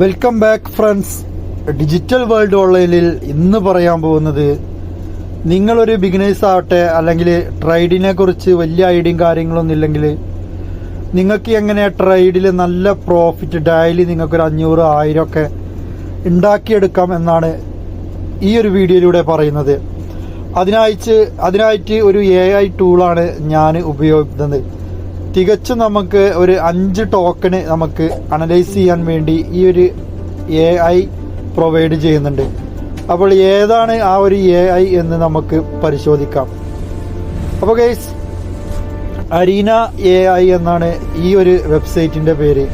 Welcome back friends. Digital world ഓൺലൈനിൽ ഇന്ന് പറയാൻ പോകുന്നത്, നിങ്ങളൊരു ബിഗിനേഴ്സ് ആവട്ടെ, അല്ലെങ്കിൽ ട്രേഡിനെ കുറിച്ച് വലിയ ഐഡിയയും കാര്യങ്ങളൊന്നും ഇല്ലെങ്കിൽ നിങ്ങൾക്ക് എങ്ങനെ ട്രേഡിൽ നല്ല പ്രോഫിറ്റ് ഡെയിലി നിങ്ങൾക്കൊരു 500-1000 ഒക്കെ ഉണ്ടാക്കിയെടുക്കാം എന്നാണ് ഈ ഒരു വീഡിയോയിലൂടെ പറയുന്നത്. അതിനായിട്ട് ഒരു AI ടൂളാണ് ഞാൻ ഉപയോഗിക്കുന്നത്. തികച്ചും നമുക്ക് ഒരു 5 ടോക്കണ് നമുക്ക് അനലൈസ് ചെയ്യാൻ വേണ്ടി ഈ ഒരു AI പ്രൊവൈഡ് ചെയ്യുന്നുണ്ട്. അപ്പോൾ ഏതാണ് ആ ഒരു AI എന്ന് നമുക്ക് പരിശോധിക്കാം. അപ്പോൾ ഗൈസ്, അരീന AI എന്നാണ് ഈ ഒരു വെബ്സൈറ്റിൻ്റെ പേര്.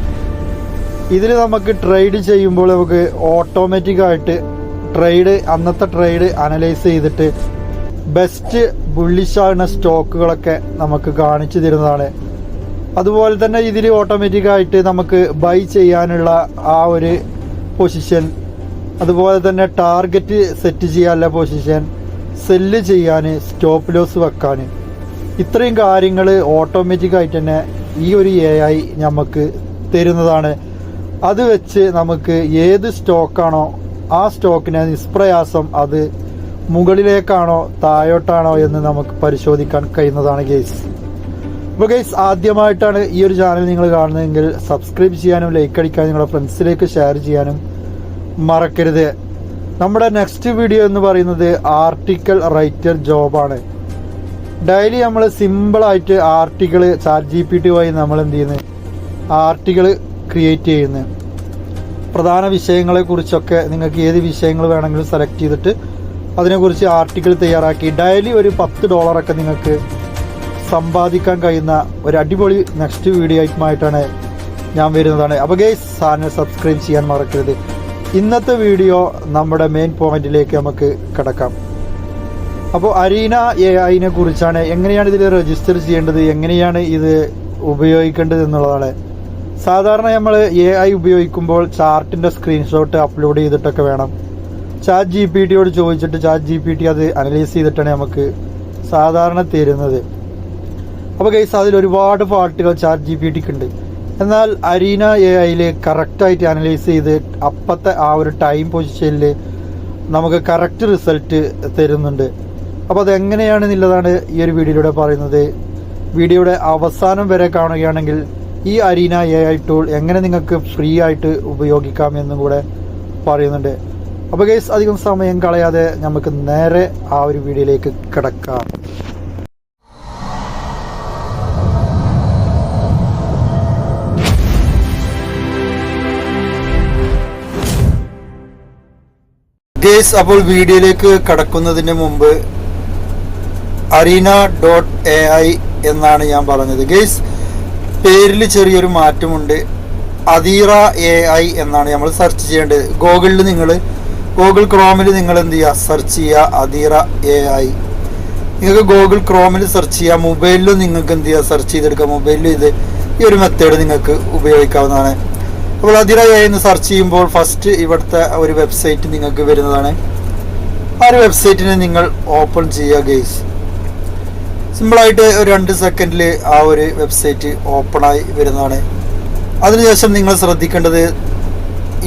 ഇതിൽ നമുക്ക് ട്രേഡ് ചെയ്യുമ്പോൾ നമുക്ക് ഓട്ടോമാറ്റിക്കായിട്ട് അന്നത്തെ ട്രേഡ് അനലൈസ് ചെയ്തിട്ട് ബെസ്റ്റ് ബുള്ളിഷാകുന്ന സ്റ്റോക്കുകളൊക്കെ നമുക്ക് കാണിച്ചു തരുന്നതാണ്. അതുപോലെ തന്നെ ഇതിൽ ഓട്ടോമാറ്റിക്കായിട്ട് നമുക്ക് ബൈ ചെയ്യാനുള്ള ആ ഒരു പൊസിഷൻ, അതുപോലെ തന്നെ ടാർഗറ്റ് സെറ്റ് ചെയ്യാനുള്ള പൊസിഷൻ, സെല്ല് ചെയ്യാൻ, സ്റ്റോപ്പ് ലോസ് വെക്കാൻ, ഇത്രയും കാര്യങ്ങൾ ഓട്ടോമാറ്റിക്കായിട്ട് തന്നെ ഈ ഒരു AI നമുക്ക് തരുന്നതാണ്. അത് വെച്ച് നമുക്ക് ഏത് സ്റ്റോക്കാണോ ആ സ്റ്റോക്കിനെ നിഷ്പ്രയാസം അത് മുകളിലേക്കാണോ താഴോട്ടാണോ എന്ന് നമുക്ക് പരിശോധിക്കാൻ കഴിയുന്നതാണ് ഗൈസ്. അപ്പോൾ ഗൈസ്, ആദ്യമായിട്ടാണ് ഈ ഒരു ചാനൽ നിങ്ങൾ കാണുന്നതെങ്കിൽ സബ്സ്ക്രൈബ് ചെയ്യാനും ലൈക്ക് അടിക്കാനും നിങ്ങളുടെ ഫ്രണ്ട്സിലേക്ക് ഷെയർ ചെയ്യാനും മറക്കരുത്. നമ്മുടെ നെക്സ്റ്റ് വീഡിയോ എന്ന് പറയുന്നത് ആർട്ടിക്കിൾ റൈറ്റർ ജോബാണ്. ഡെയിലി നമ്മൾ സിമ്പിളായിട്ട് ആർട്ടിക്കിൾ ChatGPT വഴി നമ്മൾ എന്ത് ചെയ്യുന്നത്, ആർട്ടിക്കിൾ ക്രിയേറ്റ് ചെയ്യുന്നത്. പ്രധാന വിഷയങ്ങളെക്കുറിച്ചൊക്കെ നിങ്ങൾക്ക് ഏത് വിഷയങ്ങൾ വേണമെങ്കിലും സെലക്ട് ചെയ്തിട്ട് അതിനെക്കുറിച്ച് ആർട്ടിക്കിൾ തയ്യാറാക്കി ഡെയിലി ഒരു $10 നിങ്ങൾക്ക് സമ്പാദിക്കാൻ കഴിയുന്ന ഒരു അടിപൊളി നെക്സ്റ്റ് വീഡിയോ ആയിട്ടാണ് ഞാൻ വരുന്നതാണ്. അപ്പോൾ ഗൈസ്, ചാനൽ സബ്സ്ക്രൈബ് ചെയ്യാൻ മറക്കരുത്. ഇന്നത്തെ വീഡിയോ നമ്മുടെ മെയിൻ പോയിന്റിലേക്ക് നമുക്ക് കിടക്കാം. അപ്പോൾ അരീന AI കുറിച്ചാണ്. എങ്ങനെയാണ് ഇതിൽ രജിസ്റ്റർ ചെയ്യേണ്ടത്, എങ്ങനെയാണ് ഇത് ഉപയോഗിക്കേണ്ടത് എന്നുള്ളതാണ്. സാധാരണ നമ്മൾ AI ഉപയോഗിക്കുമ്പോൾ ചാർട്ടിൻ്റെ സ്ക്രീൻഷോട്ട് അപ്ലോഡ് ചെയ്തിട്ടൊക്കെ വേണം. ChatGPTയോട് ചോദിച്ചിട്ട് ChatGPT അത് അനലൈസ് ചെയ്തിട്ടാണ് നമുക്ക് സാധാരണ തരുന്നത്. അപ്പോൾ ഗൈസ്, അതിൽ ഒരുപാട് ഫാൾട്ടുകൾ ChatGPTക്ക് ഉണ്ട്. എന്നാൽ അരീന AIയിൽ കറക്റ്റായിട്ട് അനലൈസ് ചെയ്ത് അപ്പത്തെ ആ ഒരു ടൈം പൊസിഷനിൽ നമുക്ക് കറക്റ്റ് റിസൾട്ട് തരുന്നുണ്ട്. അപ്പോൾ അതെങ്ങനെയാണെന്നുള്ളതാണ് ഈ ഒരു വീഡിയോയിലൂടെ പറയുന്നത്. വീഡിയോയുടെ അവസാനം വരെ കാണുകയാണെങ്കിൽ ഈ അരീന AI ടൂൾ എങ്ങനെ നിങ്ങൾക്ക് ഫ്രീ ആയിട്ട് ഉപയോഗിക്കാം എന്നും കൂടെ പറയുന്നുണ്ട്. അപ്പോൾ ഗൈസ്, അധികം സമയം കളയാതെ നമുക്ക് നേരെ ആ ഒരു വീഡിയോയിലേക്ക് കിടക്കാം. ഗൈസ്, അപ്പോൾ വീഡിയോയിലേക്ക് കടക്കുന്നതിന് മുമ്പ് arena.ai എന്നാണ് ഞാൻ പറഞ്ഞത്. ഗൈസ്, പേരിൽ ചെറിയൊരു മാറ്റമുണ്ട്. അദീറ AI എന്നാണ് നമ്മൾ സെർച്ച് ചെയ്യേണ്ടത്. ഗൂഗിൾ ക്രോമിൽ നിങ്ങൾ എന്ത് ചെയ്യുക, സെർച്ച് ചെയ്യുക അദീറ AI. നിങ്ങൾക്ക് ഗൂഗിൾ ക്രോമിൽ സെർച്ച് ചെയ്യുക. മൊബൈലിലും നിങ്ങൾക്ക് എന്ത് ചെയ്യുക, സെർച്ച് ചെയ്തെടുക്കുക. മൊബൈലിൽ ഈ ഒരു മെത്തേഡ് നിങ്ങൾക്ക് ഉപയോഗിക്കാവുന്നതാണ്. അപ്പോൾ അദീറ AI എന്ന് സെർച്ച് ചെയ്യുമ്പോൾ ഫസ്റ്റ് ഇവിടുത്തെ ഒരു വെബ്സൈറ്റ് നിങ്ങൾക്ക് വരുന്നതാണ്. ആ ഒരു വെബ്സൈറ്റിനെ നിങ്ങൾ ഓപ്പൺ ചെയ്യുക ഗൈസ്. സിമ്പിളായിട്ട് ഒരു 2 സെക്കൻഡിൽ ആ ഒരു വെബ്സൈറ്റ് ഓപ്പണായി വരുന്നതാണ്. അതിനുശേഷം നിങ്ങൾ ശ്രദ്ധിക്കേണ്ടത്,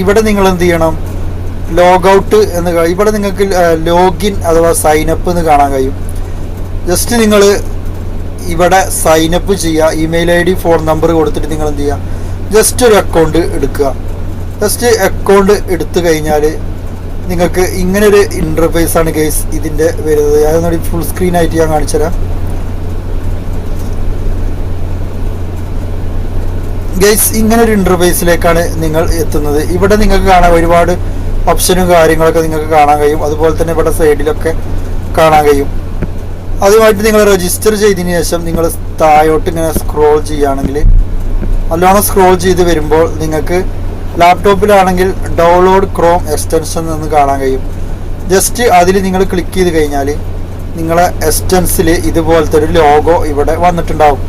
ഇവിടെ നിങ്ങൾ എന്ത് ചെയ്യണം, ലോഗൗട്ട് എന്ന്, ഇവിടെ നിങ്ങൾക്ക് ലോഗിൻ അഥവാ സൈനപ്പ് എന്ന് കാണാൻ കഴിയും. ജസ്റ്റ് നിങ്ങൾ ഇവിടെ സൈനപ്പ് ചെയ്യുക. ഇമെയിൽ ID, ഫോൺ നമ്പർ കൊടുത്തിട്ട് നിങ്ങൾ എന്ത് ചെയ്യുക, ജസ്റ്റ് ഒരു അക്കൗണ്ട് എടുക്കുക. ജസ്റ്റ് അക്കൗണ്ട് എടുത്തു കഴിഞ്ഞാൽ നിങ്ങൾക്ക് ഇങ്ങനൊരു ഇൻ്റർഫേസ് ആണ് ഗൈസ് ഇതിൻ്റെ വരുന്നത്. അതൊന്നുകൂടി ഫുൾ സ്ക്രീനായിട്ട് ഞാൻ കാണിച്ചു തരാം. ഗൈസ്, ഇങ്ങനൊരു ഇൻ്റർഫേസിലേക്കാണ് നിങ്ങൾ എത്തുന്നത്. ഇവിടെ നിങ്ങൾക്ക് കാണാൻ ഒരുപാട് ഓപ്ഷനും കാര്യങ്ങളൊക്കെ നിങ്ങൾക്ക് കാണാൻ കഴിയും. അതുപോലെ തന്നെ ഇവിടെ സൈഡിലൊക്കെ കാണാൻ കഴിയും. അതുമായിട്ട് നിങ്ങൾ രജിസ്റ്റർ ചെയ്തതിന് ശേഷം നിങ്ങൾ താഴോട്ട് ഇങ്ങനെ സ്ക്രോൾ ചെയ്യുകയാണെങ്കിൽ, നല്ലോണം സ്ക്രോൾ ചെയ്ത് വരുമ്പോൾ നിങ്ങൾക്ക് ലാപ്ടോപ്പിലാണെങ്കിൽ ഡൗൺലോഡ് ക്രോം എക്സ്റ്റൻഷൻ എന്ന് കാണാൻ കഴിയും. ജസ്റ്റ് അതിൽ നിങ്ങൾ ക്ലിക്ക് ചെയ്ത് കഴിഞ്ഞാൽ നിങ്ങളെ എക്സ്റ്റൻസിൽ ഇതുപോലത്തെ ഒരു ലോഗോ ഇവിടെ വന്നിട്ടുണ്ടാവും.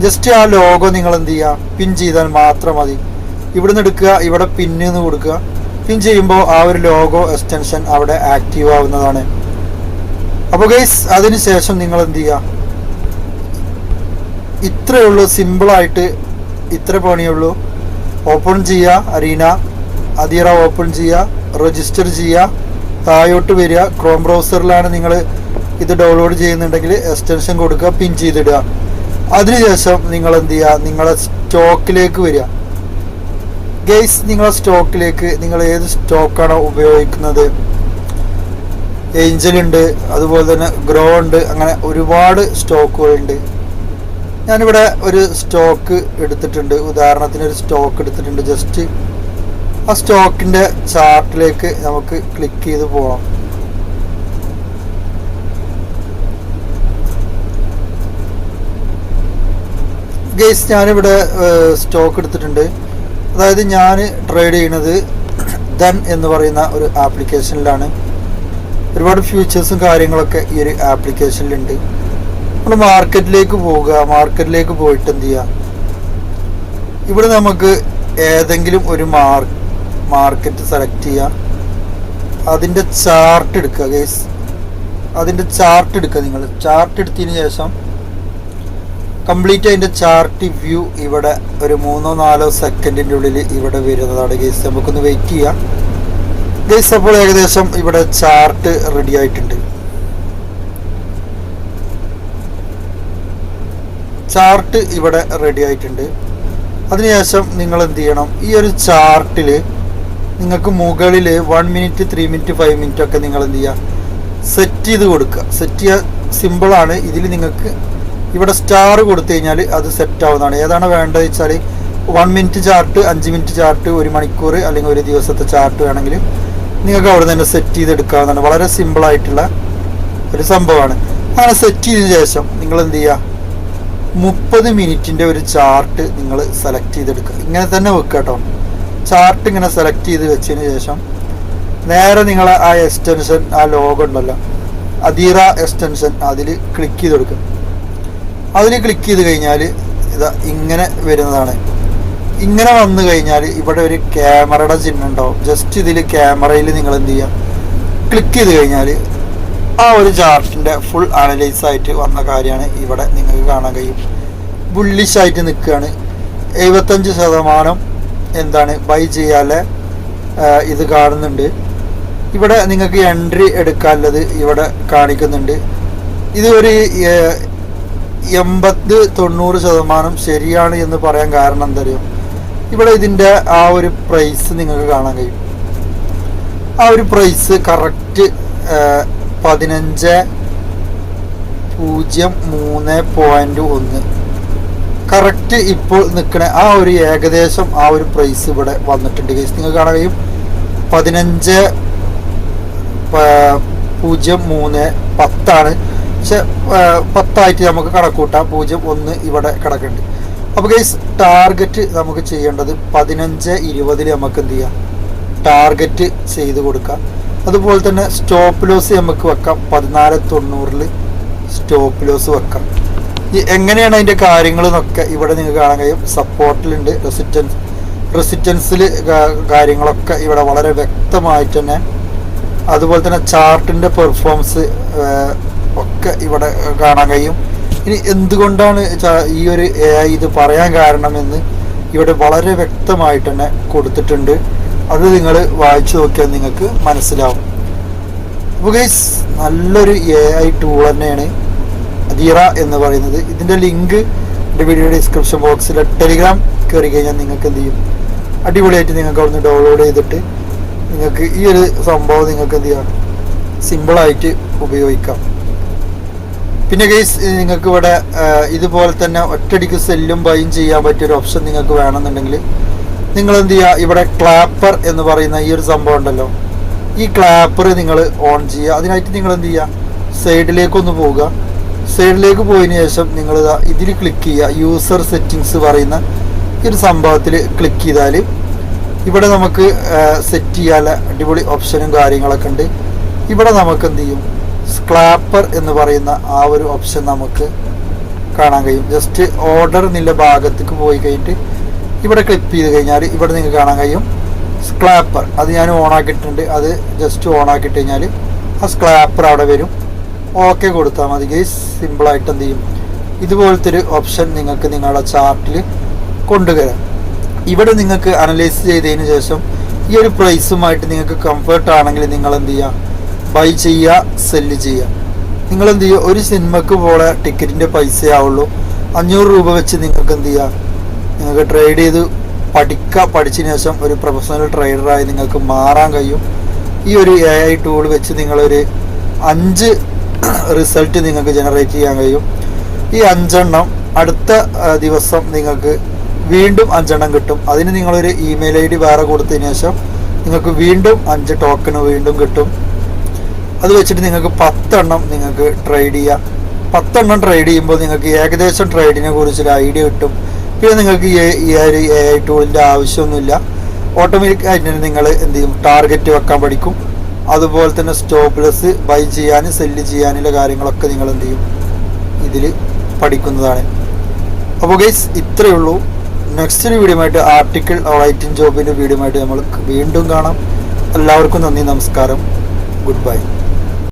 ജസ്റ്റ് ആ ലോഗോ നിങ്ങൾ എന്ത് ചെയ്യുക, പിൻ ചെയ്താൽ മാത്രം മതി. ഇവിടുന്ന് എടുക്കുക, ഇവിടെ പിന്ന് കൊടുക്കുക. പിൻ ചെയ്യുമ്പോൾ ആ ഒരു ലോഗോ എക്സ്റ്റൻഷൻ അവിടെ ആക്റ്റീവ് ആവുന്നതാണ്. അപ്പോൾ ഗൈസ്, അതിനുശേഷം നിങ്ങൾ എന്ത് ചെയ്യുക, ഇത്രയേ ഉള്ളൂ. സിമ്പിളായിട്ട് ഇത്ര പണിയുള്ളൂ. ഓപ്പൺ ചെയ്യുക അരീന. അദീറ ഓപ്പൺ ചെയ്യുക, രജിസ്റ്റർ ചെയ്യുക, താഴോട്ട് വരിക. ക്രോം ബ്രൗസറിലാണ് നിങ്ങൾ ഇത് ഡൗൺലോഡ് ചെയ്യുന്നുണ്ടെങ്കിൽ എക്സ്റ്റൻഷൻ കൊടുക്കുക, പിൻ ചെയ്തിടുക. അതിനുശേഷം നിങ്ങൾ എന്ത് ചെയ്യുക, നിങ്ങളെ സ്റ്റോക്കിലേക്ക് വരിക. ഗൈസ്, നിങ്ങളെ സ്റ്റോക്കിലേക്ക് നിങ്ങൾ ഏത് സ്റ്റോക്കാണോ ഉപയോഗിക്കുന്നത്, ഏഞ്ചൽ ഉണ്ട്, അതുപോലെ തന്നെ ഗ്രോ ഉണ്ട്, അങ്ങനെ ഒരുപാട് സ്റ്റോക്കുകളുണ്ട്. ഞാനിവിടെ ഒരു സ്റ്റോക്ക് എടുത്തിട്ടുണ്ട്, ഉദാഹരണത്തിന് ഒരു സ്റ്റോക്ക് എടുത്തിട്ടുണ്ട്. ജസ്റ്റ് ആ സ്റ്റോക്കിൻ്റെ ചാർട്ടിലേക്ക് നമുക്ക് ക്ലിക്ക് ചെയ്ത് പോകാം. ഗൈസ്, ഞാനിവിടെ സ്റ്റോക്ക് എടുത്തിട്ടുണ്ട്. അതായത് ഞാൻ ട്രേഡ് ചെയ്യുന്നത് ദൻ എന്ന് പറയുന്ന ഒരു ആപ്ലിക്കേഷനിലാണ്. ഒരുപാട് ഫ്യൂച്ചേഴ്സും കാര്യങ്ങളൊക്കെ ഈ ഒരു ആപ്ലിക്കേഷനിലുണ്ട്. നമ്മൾ മാർക്കറ്റിലേക്ക് പോവുക. മാർക്കറ്റിലേക്ക് പോയിട്ട് എന്ത് ചെയ്യുക, ഇവിടെ നമുക്ക് ഏതെങ്കിലും ഒരു മാർക്കറ്റ് സെലക്ട് ചെയ്യുക. അതിൻ്റെ ചാർട്ട് എടുക്കുക ഗൈസ്. അതിൻ്റെ ചാർട്ട് എടുക്കുക. നിങ്ങൾ ചാർട്ട് എടുത്തതിന് ശേഷം കംപ്ലീറ്റ് അതിൻ്റെ ചാർട്ട് വ്യൂ ഇവിടെ ഒരു 3-4 സെക്കൻഡിൻ്റെ ഉള്ളിൽ ഇവിടെ വരുന്നതാണ് ഗൈസ്. നമുക്കൊന്ന് വെയിറ്റ് ചെയ്യാം ഗൈസ്. അപ്പോൾ ഏകദേശം ഇവിടെ ചാർട്ട് റെഡി ആയിട്ടുണ്ട്. ചാർട്ട് ഇവിടെ റെഡി ആയിട്ടുണ്ട്. അതിനുശേഷം നിങ്ങൾ എന്ത് ചെയ്യണം, ഈ ഒരു ചാർട്ടിൽ നിങ്ങൾക്ക് മുകളിൽ 1 മിനിറ്റ്, 3 മിനിറ്റ്, 5 മിനിറ്റ് ഒക്കെ നിങ്ങൾ എന്ത് ചെയ്യുക, സെറ്റ് ചെയ്ത് കൊടുക്കുക. സെറ്റ് ചെയ്യാൻ സിമ്പിളാണ്. ഇതിൽ നിങ്ങൾക്ക് ഇവിടെ സ്റ്റാർ കൊടുത്തു കഴിഞ്ഞാൽ അത് സെറ്റ് ആവുന്നതാണ്. ഏതാണ് വേണ്ടത് വെച്ചാൽ 1 മിനിറ്റ് ചാർട്ട്, 5 മിനിറ്റ് ചാർട്ട്, 1 മണിക്കൂർ അല്ലെങ്കിൽ ഒരു ദിവസത്തെ ചാർട്ട് വേണമെങ്കിൽ നിങ്ങൾക്ക് അവിടെ തന്നെ സെറ്റ് ചെയ്തെടുക്കാവുന്നതാണ്. വളരെ സിമ്പിളായിട്ടുള്ള ഒരു സംഭവമാണ്. അങ്ങനെ സെറ്റ് ചെയ്തതിന് ശേഷം നിങ്ങൾ എന്ത് ചെയ്യുക, 30 മിനിറ്റിൻ്റെ ഒരു ചാർട്ട് നിങ്ങൾ സെലക്ട് ചെയ്തെടുക്കുക. ഇങ്ങനെ തന്നെ വെക്കുക കേട്ടോ. ചാർട്ട് ഇങ്ങനെ സെലക്ട് ചെയ്ത് വെച്ചതിന് ശേഷം നേരെ നിങ്ങൾ ആ എക്സ്റ്റൻഷൻ, ആ ലോഗോ ഉണ്ടല്ലോ, അദീറ എക്സ്റ്റൻഷൻ, അതിൽ ക്ലിക്ക് ചെയ്ത് കൊടുക്കുക. അതിൽ ക്ലിക്ക് ചെയ്ത് കഴിഞ്ഞാൽ ഇതാ ഇങ്ങനെ വരുന്നതാണ്. ഇങ്ങനെ വന്നു കഴിഞ്ഞാൽ ഇവിടെ ഒരു ക്യാമറയുടെ ചിഹ്നം ഉണ്ടാവും. ജസ്റ്റ് ഇതിൽ ക്യാമറയിൽ നിങ്ങൾ എന്ത് ചെയ്യുക, ക്ലിക്ക് ചെയ്ത് കഴിഞ്ഞാൽ ആ ഒരു ചാർട്ടിൻ്റെ ഫുൾ അനലൈസ് ആയിട്ട് വന്ന കാര്യമാണ് ഇവിടെ നിങ്ങൾക്ക് കാണാൻ കഴിയും. ബുള്ളിഷ് ആയിട്ട് നിൽക്കുകയാണ്. 75% എന്താണ് ബൈ ചെയ്യാതെ ഇത് കാണുന്നുണ്ട്. ഇവിടെ നിങ്ങൾക്ക് എൻട്രി എടുക്കാനുള്ളത് ഇവിടെ കാണിക്കുന്നുണ്ട്. ഇത് ഒരു 80-90% ശരിയാണ് എന്ന് പറയാൻ കാരണം എന്താ അറിയോ, ഇവിടെ ഇതിൻ്റെ ആ ഒരു പ്രൈസ് നിങ്ങൾക്ക് കാണാൻ കഴിയും. ആ ഒരു പ്രൈസ് കറക്റ്റ് 15.03.1 കറക്റ്റ് ഇപ്പോൾ നിൽക്കണ ആ ഒരു ഏകദേശം ആ ഒരു പ്രൈസ് ഇവിടെ വന്നിട്ടുണ്ട് ഗൈസ്. നിങ്ങൾക്ക് കാണാൻ കഴിയും 15.03.10 പക്ഷെ 10 നമുക്ക് കണക്കൂട്ടാം. 0.1 ഇവിടെ കിടക്കുന്നുണ്ട്. അപ്പോൾ ഗൈസ്, ടാർഗറ്റ് നമുക്ക് ചെയ്യേണ്ടത് 15.20 നമുക്ക് എന്ത് ചെയ്യാം, ടാർഗറ്റ് ചെയ്ത് കൊടുക്കാം. അതുപോലെ തന്നെ സ്റ്റോപ്പ് ലോസ് നമുക്ക് വെക്കാം. 14.90 സ്റ്റോപ്പ് ലോസ് വെക്കാം. ഈ എങ്ങനെയാണ് അതിൻ്റെ കാര്യങ്ങൾ എന്നൊക്കെ ഇവിടെ നിങ്ങൾക്ക് കാണാൻ കഴിയും. സപ്പോർട്ടിലുണ്ട്, റെസിസ്റ്റൻസിൽ കാര്യങ്ങളൊക്കെ ഇവിടെ വളരെ വ്യക്തമായിട്ട് തന്നെ. അതുപോലെ തന്നെ ചാർട്ടിൻ്റെ പെർഫോമൻസ് ഒക്കെ ഇവിടെ കാണാൻ കഴിയും. ഇനി എന്തുകൊണ്ടാണ് ഈ ഒരു AI ഇത് പറയാൻ കാരണമെന്ന് ഇവിടെ വളരെ വ്യക്തമായിട്ട് തന്നെ കൊടുത്തിട്ടുണ്ട്. അത് നിങ്ങൾ വായിച്ചു നോക്കിയാൽ നിങ്ങൾക്ക് മനസ്സിലാവും. അപ്പോൾ ഗൈസ്, നല്ലൊരു AI ടൂൾ തന്നെയാണ് അദീറ എന്ന് പറയുന്നത്. ഇതിൻ്റെ ലിങ്ക് എൻ്റെ വീഡിയോ ഡിസ്ക്രിപ്ഷൻ ബോക്സിൽ ടെലിഗ്രാം കയറി കഴിഞ്ഞാൽ നിങ്ങൾക്ക് എന്ത് ചെയ്യും, അടിപൊളിയായിട്ട് നിങ്ങൾക്ക് അവിടുന്ന് ഡൗൺലോഡ് ചെയ്തിട്ട് നിങ്ങൾക്ക് ഈ ഒരു സംഭവം നിങ്ങൾക്ക് എന്ത് ചെയ്യാം, സിമ്പിളായിട്ട് ഉപയോഗിക്കാം. പിന്നെ ഗൈസ്, നിങ്ങൾക്ക് ഇവിടെ ഇതുപോലെ തന്നെ ഒറ്റയടിക്ക് സെല്ലും ബൈയും ചെയ്യാൻ പറ്റിയൊരു ഓപ്ഷൻ നിങ്ങൾക്ക് വേണമെന്നുണ്ടെങ്കിൽ നിങ്ങൾ എന്ത് ചെയ്യുക, ഇവിടെ ക്ലാപ്പർ എന്ന് പറയുന്ന ഈ ഒരു സംഭവം ഉണ്ടല്ലോ, ഈ ക്ലാപ്പർ നിങ്ങൾ ഓൺ ചെയ്യുക. അതിനായിട്ട് നിങ്ങൾ എന്ത് ചെയ്യുക, സൈഡിലേക്കൊന്ന് പോവുക. സൈഡിലേക്ക് പോയതിന് ശേഷം നിങ്ങൾ ഇതിൽ ക്ലിക്ക് ചെയ്യുക. യൂസർ സെറ്റിങ്സ് പറയുന്ന ഈ ഒരു സംഭവത്തിൽ ക്ലിക്ക് ചെയ്താൽ ഇവിടെ നമുക്ക് സെറ്റ് ചെയ്യാൻ അടിപൊളി ഓപ്ഷനും കാര്യങ്ങളൊക്കെ ഉണ്ട്. ഇവിടെ നമുക്ക് എന്ത് ചെയ്യും, ക്ലാപ്പർ എന്ന് പറയുന്ന ആ ഒരു ഓപ്ഷൻ നമുക്ക് കാണാൻ കഴിയും. ജസ്റ്റ് ഓർഡർ എന്നുള്ള ഭാഗത്തേക്ക് പോയി കഴിഞ്ഞിട്ട് ഇവിടെ ക്ലിക്ക് ചെയ്ത് കഴിഞ്ഞാൽ ഇവിടെ നിങ്ങൾക്ക് കാണാൻ കഴിയും സ്ക്ലാപ്പർ. അത് ഞാൻ ഓണാക്കിയിട്ടുണ്ട്. അത് ജസ്റ്റ് ഓണാക്കിയിട്ട് കഴിഞ്ഞാൽ ആ സ്ക്ലാപ്പർ അവിടെ വരും. ഓക്കെ കൊടുത്താൽ മതി ഗൈസ്. സിമ്പിളായിട്ട് എന്ത് ചെയ്യും, ഇതുപോലത്തെ ഒരു ഓപ്ഷൻ നിങ്ങൾക്ക് നിങ്ങളുടെ ചാർട്ടിൽ കൊണ്ടുവരാം. ഇവിടെ നിങ്ങൾക്ക് അനലൈസ് ചെയ്തതിന് ശേഷം ഈ ഒരു പ്രൈസുമായിട്ട് നിങ്ങൾക്ക് കംഫർട്ട് ആണെങ്കിൽ നിങ്ങൾ എന്ത് ചെയ്യുക, ബൈ ചെയ്യുക, സെല്ല് ചെയ്യുക. നിങ്ങൾ എന്ത് ചെയ്യുക, ഒരു സിനിമക്ക് പോലെ ടിക്കറ്റിൻ്റെ പൈസ ആവുള്ളൂ. 500 രൂപ വെച്ച് നിങ്ങൾക്ക് എന്ത് ചെയ്യുക, നിങ്ങൾക്ക് ട്രേഡ് ചെയ്ത് പഠിച്ചതിന് ശേഷം ഒരു പ്രൊഫഷണൽ ട്രേഡറായി നിങ്ങൾക്ക് മാറാൻ കഴിയും. ഈ ഒരു AI ടൂൾ വെച്ച് നിങ്ങളൊരു 5 റിസൾട്ട് നിങ്ങൾക്ക് ജനറേറ്റ് ചെയ്യാൻ കഴിയും. ഈ 5 എണ്ണം അടുത്ത ദിവസം നിങ്ങൾക്ക് വീണ്ടും 5 എണ്ണം കിട്ടും. അതിന് നിങ്ങളൊരു ഇമെയിൽ ID വേറെ കൊടുത്തതിന് ശേഷം നിങ്ങൾക്ക് വീണ്ടും 5 ടോക്കൺ വീണ്ടും കിട്ടും. അത് വെച്ചിട്ട് നിങ്ങൾക്ക് 10 എണ്ണം നിങ്ങൾക്ക് ട്രേഡ് ചെയ്യാം. 10 എണ്ണം ട്രേഡ് ചെയ്യുമ്പോൾ നിങ്ങൾക്ക് ഏകദേശം ട്രേഡിനെ കുറിച്ചൊരു ഐഡിയ കിട്ടും. പിന്നെ നിങ്ങൾക്ക് ഈ ഒരു AI ടൂളിൻ്റെ ആവശ്യമൊന്നുമില്ല. ഓട്ടോമാറ്റിക്കായിട്ട് നിങ്ങൾ എന്ത് ചെയ്യും, ടാർഗറ്റ് വെക്കാൻ പഠിക്കും. അതുപോലെ തന്നെ സ്റ്റോപ്പ് ലോസ്, ബൈ ചെയ്യാനും സെല്ല് ചെയ്യാനുള്ള കാര്യങ്ങളൊക്കെ നിങ്ങൾ എന്ത് ചെയ്യും, ഇതിൽ പഠിക്കുന്നതാണ്. അപ്പോൾ ഗൈസ് ഇത്രയേ ഉള്ളൂ. നെക്സ്റ്റ് ഒരു വീഡിയോ ആയിട്ട് ആർട്ടിക്കിൾ റൈറ്റിംഗ് ജോബിൻ്റെ വീഡിയോ ആയിട്ട് നമ്മൾ വീണ്ടും കാണാം. എല്ലാവർക്കും നന്ദി, നമസ്കാരം, ഗുഡ് ബൈ.